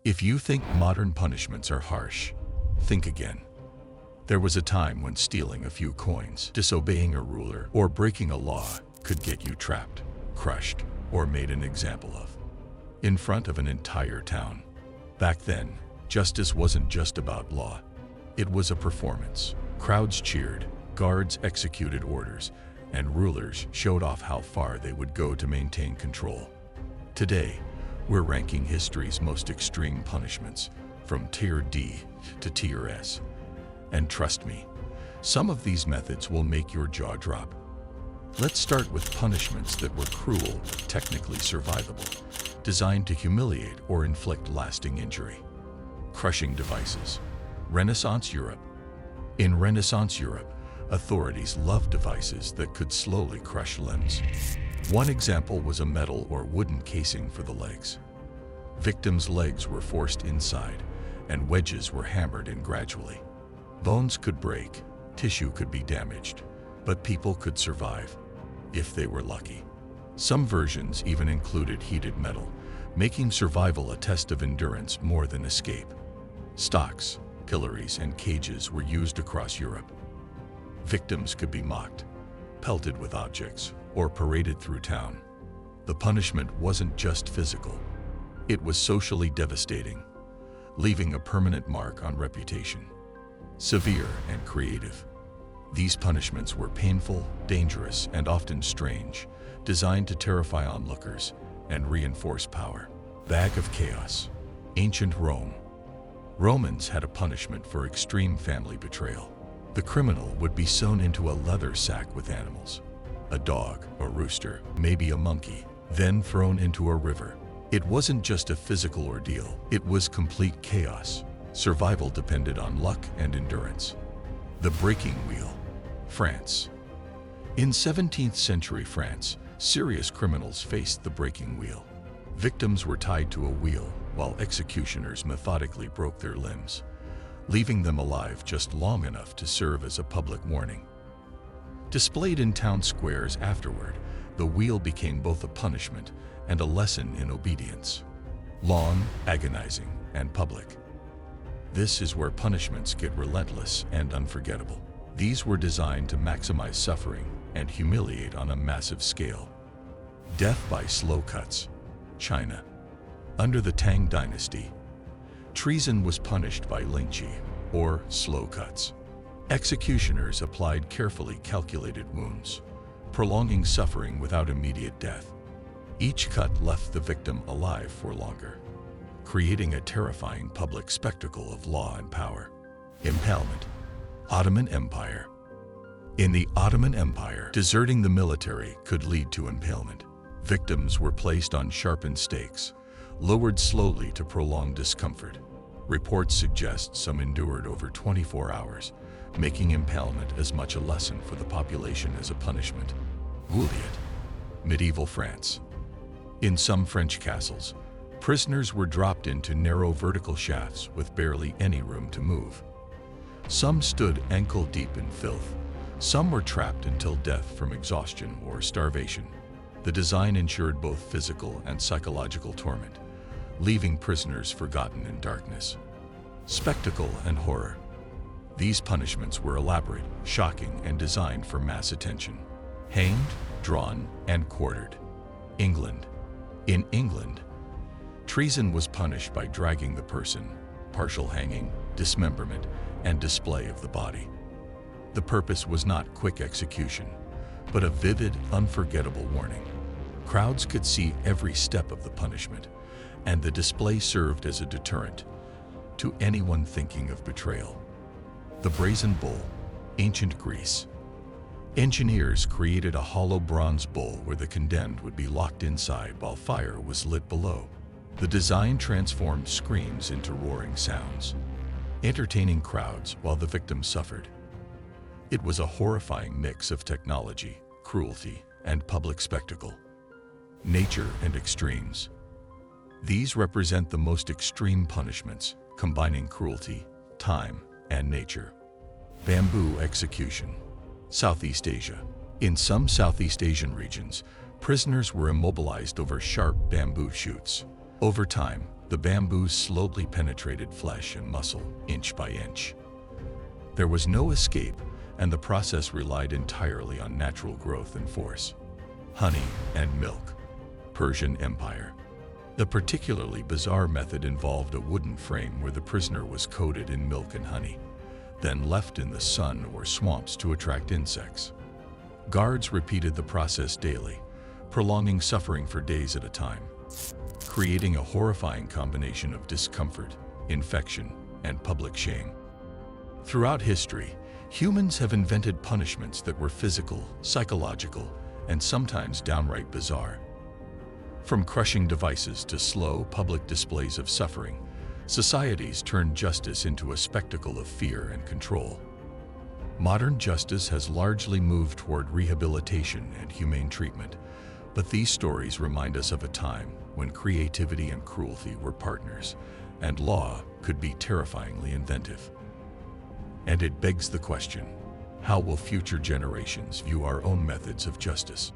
If you think modern punishments are harsh, think again. There was a time when stealing a few coins, disobeying a ruler, or breaking a law could get you trapped, crushed, or made an example of, in front of an entire town. Back then, justice wasn't just about law. It was a performance. Crowds cheered, guards executed orders, and rulers showed off how far they would go to maintain control. Today, we're ranking history's most extreme punishments, from Tier D to Tier S. And trust me, some of these methods will make your jaw drop. Let's start with punishments that were cruel, technically survivable, designed to humiliate or inflict lasting injury. Crushing devices. Renaissance Europe. In Renaissance Europe, authorities loved devices that could slowly crush limbs. One example was a metal or wooden casing for the legs. Victims' legs were forced inside, and wedges were hammered in gradually. Bones could break, tissue could be damaged, but people could survive, if they were lucky. Some versions even included heated metal, making survival a test of endurance more than escape. Stocks, pillories, and cages were used across Europe. Victims could be mocked, pelted with objects, or paraded through town. The punishment wasn't just physical. It was socially devastating, leaving a permanent mark on reputation. Severe and creative. These punishments were painful, dangerous, and often strange, designed to terrify onlookers and reinforce power. Bag of chaos. Ancient Rome. Romans had a punishment for extreme family betrayal. The criminal would be sewn into a leather sack with animals. A dog, a rooster, maybe a monkey, then thrown into a river. It wasn't just a physical ordeal, it was complete chaos. Survival depended on luck and endurance. The breaking wheel. France. In 17th century France, serious criminals faced the breaking wheel. Victims were tied to a wheel, while executioners methodically broke their limbs, leaving them alive just long enough to serve as a public warning. Displayed in town squares afterward, the wheel became both a punishment and a lesson in obedience. Long, agonizing, and public. This is where punishments get relentless and unforgettable. These were designed to maximize suffering and humiliate on a massive scale. Death by slow cuts. China. Under the Tang dynasty, treason was punished by lingqi, or slow cuts. Executioners applied carefully calculated wounds, prolonging suffering without immediate death. Each cut left the victim alive for longer, creating a terrifying public spectacle of law and power. Impalement. Ottoman Empire. In the Ottoman Empire, deserting the military could lead to impalement. Victims were placed on sharpened stakes, lowered slowly to prolong discomfort. Reports suggest some endured over 24 hours, making impalement as much a lesson for the population as a punishment. Cruelest. Medieval France. In some French castles, prisoners were dropped into narrow vertical shafts with barely any room to move. Some stood ankle-deep in filth. Some were trapped until death from exhaustion or starvation. The design ensured both physical and psychological torment, leaving prisoners forgotten in darkness. Spectacle and horror. These punishments were elaborate, shocking, and designed for mass attention. Hanged, drawn, and quartered. England. In England, treason was punished by dragging the person, partial hanging, dismemberment, and display of the body. The purpose was not quick execution, but a vivid, unforgettable warning. Crowds could see every step of the punishment, and the display served as a deterrent to anyone thinking of betrayal. The Brazen Bull. Ancient Greece. Engineers created a hollow bronze bull where the condemned would be locked inside while fire was lit below. The design transformed screams into roaring sounds, entertaining crowds while the victim suffered. It was a horrifying mix of technology, cruelty, and public spectacle. Nature and extremes. These represent the most extreme punishments, combining cruelty, time, and nature. Bamboo execution. Southeast Asia. In some Southeast Asian regions, prisoners were immobilized over sharp bamboo shoots. Over time, The bamboos slowly penetrated flesh and muscle, inch by inch. There was no escape, and the process relied entirely on natural growth and force. Honey and milk. Persian Empire. The particularly bizarre method involved a wooden frame where the prisoner was coated in milk and honey, then left in the sun or swamps to attract insects. Guards repeated the process daily, prolonging suffering for days at a time, creating a horrifying combination of discomfort, infection, and public shame. Throughout history, humans have invented punishments that were physical, psychological, and sometimes downright bizarre. From crushing devices to slow, public displays of suffering, societies turned justice into a spectacle of fear and control. Modern justice has largely moved toward rehabilitation and humane treatment, but these stories remind us of a time when creativity and cruelty were partners, and law could be terrifyingly inventive. And it begs the question, how will future generations view our own methods of justice?